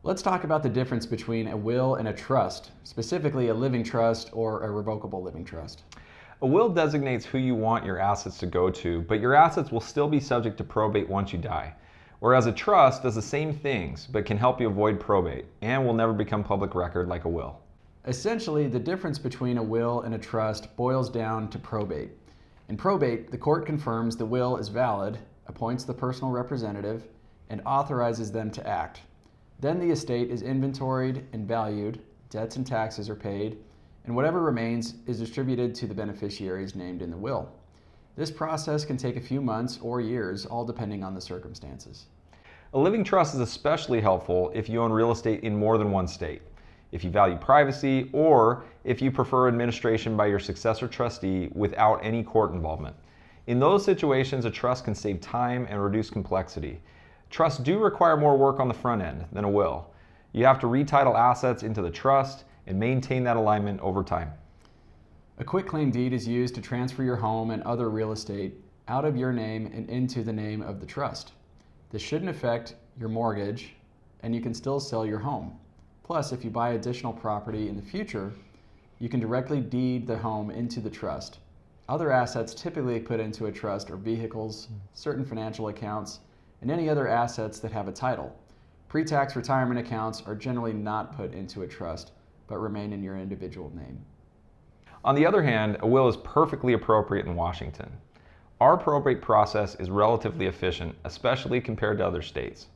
Let's talk about the difference between a will and a trust, specifically a living trust or a revocable living trust. A will designates who you want your assets to go to, but your assets will still be subject to probate once you die. Whereas a trust does the same things, but can help you avoid probate and will never become public record like a will. Essentially, the difference between a will and a trust boils down to probate. In probate, the court confirms the will is valid, appoints the personal representative, and authorizes them to act. Then the estate is inventoried and valued, debts and taxes are paid, and whatever remains is distributed to the beneficiaries named in the will. This process can take a few months or years, all depending on the circumstances. A living trust is especially helpful if you own real estate in more than one state, if you value privacy, or if you prefer administration by your successor trustee without any court involvement. In those situations, a trust can save time and reduce complexity. Trusts do require more work on the front end than a will. You have to retitle assets into the trust and maintain that alignment over time. A quitclaim deed is used to transfer your home and other real estate out of your name and into the name of the trust. This shouldn't affect your mortgage, and you can still sell your home. Plus, if you buy additional property in the future, you can directly deed the home into the trust. Other assets typically put into a trust are vehicles, certain financial accounts, and any other assets that have a title. Pre-tax retirement accounts are generally not put into a trust, but remain in your individual name. On the other hand, a will is perfectly appropriate in Washington. Our probate process is relatively efficient, especially compared to other states.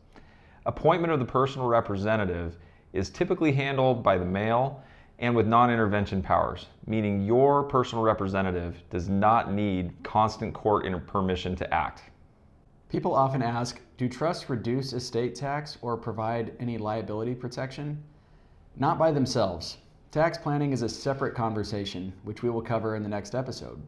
Appointment of the personal representative is typically handled by the mail and with non-intervention powers, meaning your personal representative does not need constant court permission to act. People often ask, do trusts reduce estate tax or provide any liability protection? Not by themselves. Tax planning is a separate conversation, which we will cover in the next episode.